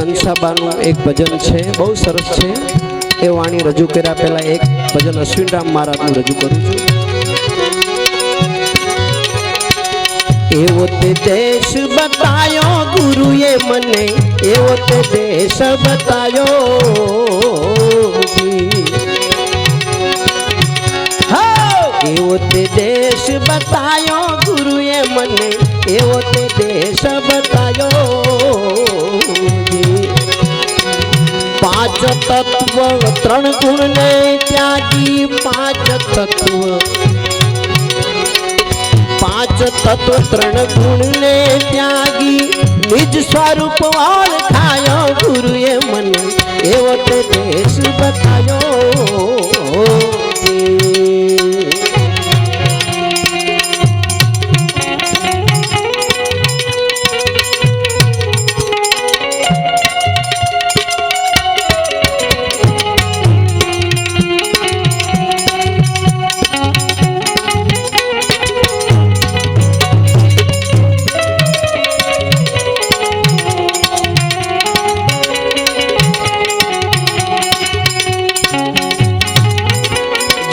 હંસાબાનું એક ભજન છે, બહુ સરસ છે. એ વાણી રજૂ કર્યા પહેલા એક ભજન અશ્વિનરામ મહારાજનું રજૂ કરું છું. એવો તે દેશ બતાયો ગુરુએ મને, એવો તે દેશ બતાયો. એવો તે દેશ બતાયો ગુરુએ મને, એવો તે દેશ બતાયો. પાંચ તત્વ ત્રણ ગુણ ને ત્યાગી, પાંચ તત્વ ત્રણ ગુણ ને ત્યાગી, નિજ સ્વરૂપ ઓળખાયો ગુરુએ મને, એવો તે દેશ બતાયો.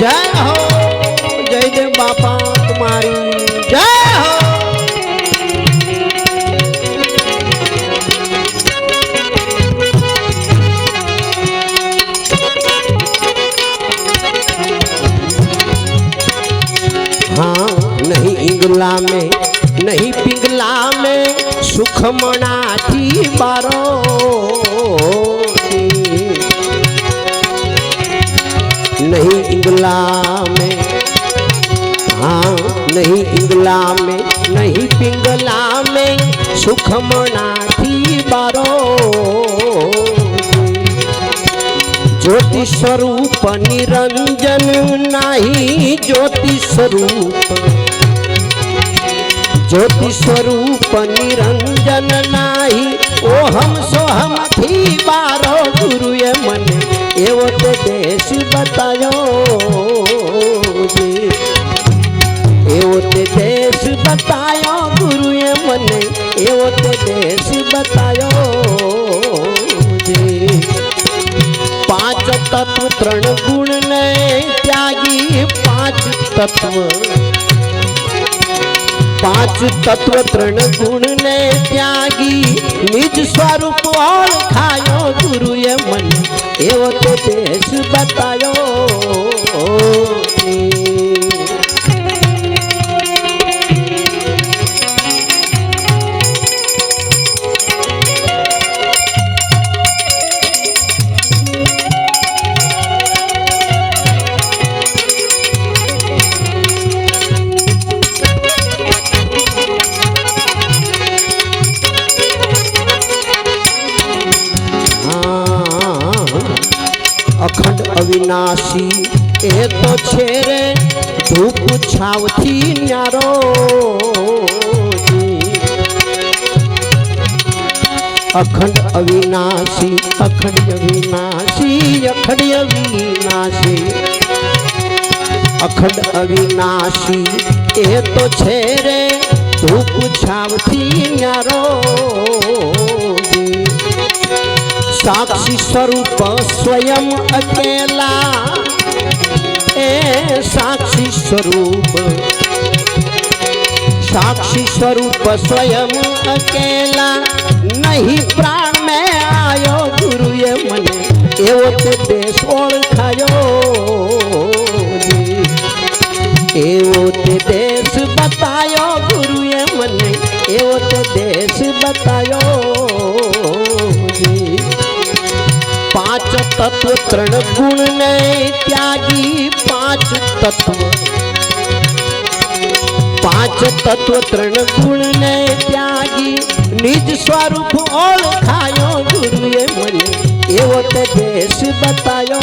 जय हो जय देव बापा तुम्हारी जय हो. हाँ नहीं इंगला में नहीं पिंगला में सुख मना थी बारो. नहीं इंगला में, हाँ नहीं इंगला में नहीं पिंगला में सुख मना थी बारो. ज्योति स्वरूप निरंजन नाही, ज्योति स्वरूप निरंजन नाही, ओ हम सो हम थी बारो गुरुए मने, एवो ते देश बतायो. एवो ते देश बतायो गुरुए मने, एवो ते देश बतायो. पांच तत्व त्रण गुण ने त्यागी, पांच तत्व त्रण गुण ने त्यागी, निज स्वरूप ओळखायो गुरुए मने, एवो ते देश बतायो. अखंड अविनाशी ए तो छे रे धूप छाव थी न्यारो. अखंड अविनाशी, अखंड अविनाशी, अखंड अविनाशी, अखंड अविनाशी ए तो छे रे धूप छाव थी न्यारो. साक्षी स्वरूप स्वयं अकेला, ए साक्षी स्वरूप स्वयं अकेला, नहीं प्राण में आयो गुरुए मने, एवो ते देश ओळखायो. एवो ते देश बतायो गुरुए मने, एवो ते देश बतायो. पांच तत्व त्रण गुण ने त्यागी, पांच तत्व त्रण गुण ने त्यागी, निज स्वरूप ओळखायो गुरुए मने, एवो ते देश बतायो.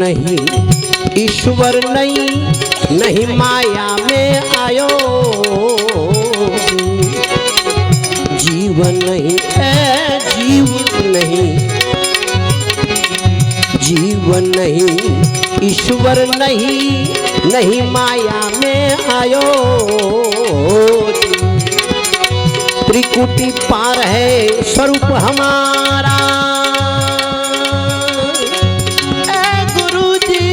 नहीं ईश्वर नहीं, नहीं माया में आयो। जीवन नहीं है जीव नहीं, जीवन नहीं ईश्वर नहीं, नहीं माया में आयो। त्रिकुटी पार है स्वरूप हमारा, ए गुरु जी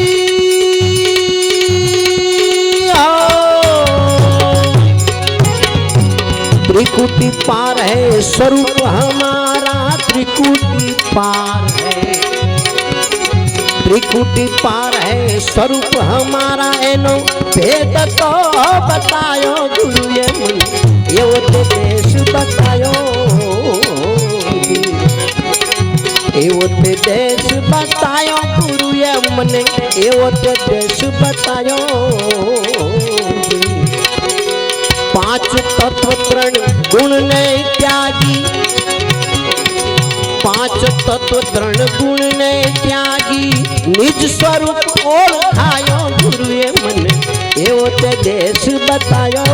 त्रिकुटी पार है स्वरूप हमारा, त्रिकुटी पार है, त्रिकुटी पार है स्वरूप हमारा। एनो भेद तो बतायो गुरु ये मन, एवो ते देश बतायो, एवो ते देश बतायो गुरु ये मन, एवो ते देश बतायो। पांच तत्व त्रण गुण ने त्यागी, पांच तत्व त्रण गुण ने त्यागी, निज स्वरूप ओळखायो गुरु ये मन, एवो ते देश बतायो।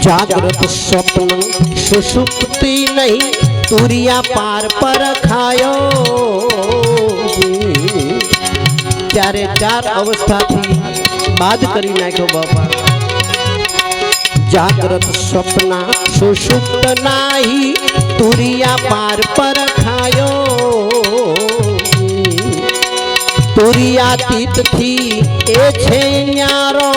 जागृत स्वप्न सुषुप्ति नहीं, तुरिया पार पर खायो। त्यारे चार अवस्था थी बाद करी नाख्यो बापा। जागृत स्वप्न सुषुप्त नाही, तुरिया पार पर खायो। तुरियातीत थी ए छे न्यारो,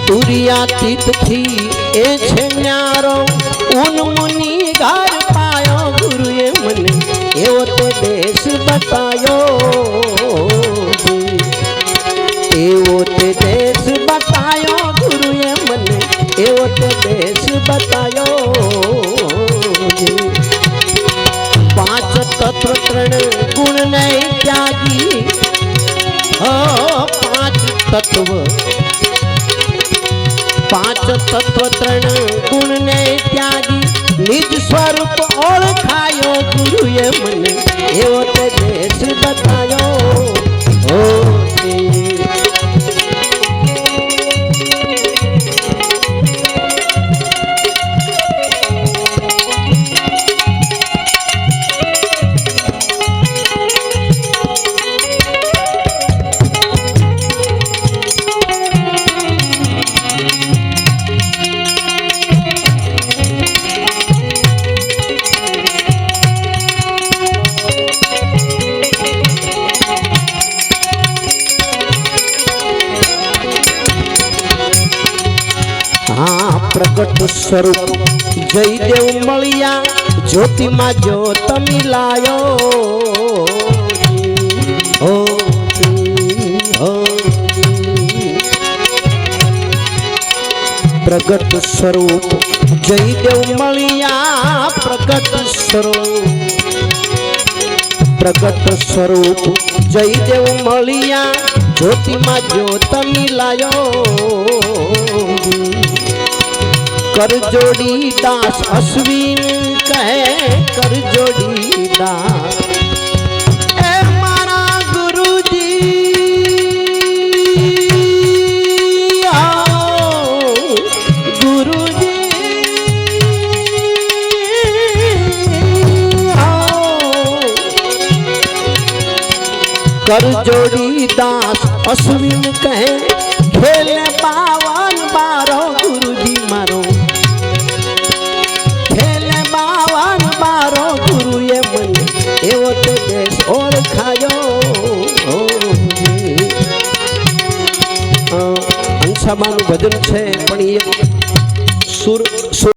तुरियातीत थी ए छे न्यारो, उन मुनि घर पायो गुरु ये मन, एवो ते देश बतायो, एवो ते देश बतायो गुरु ये मन, एवो ते देश बतायो। पांच तत्व त्रण गुण नहीं त्यागी, पांच तत्व, पांच तत्व त्रण गुण ने त्यागी, निज स्वरूप ओळखायो गुरु ये मन, एवो ते देश बतायो। प्रकट स्वरूप जयदेव मळिया, ज्योति मां ज्योत मिलायो। हो हो प्रकट स्वरूप जयदेव मळिया, प्रकट स्वरूप, प्रकट स्वरूप जयदेव मळिया, ज्योति मां ज्योत मिलायो। कर जोड़ी दास अश्विन कहे, कर जोड़ी दास ए मारा गुरु जी, गुरु जी कर जोड़ी दास अश्विन कहे, खेले बावन बारो गुरु મનસાબાનું ભજન છે પણ એ સુર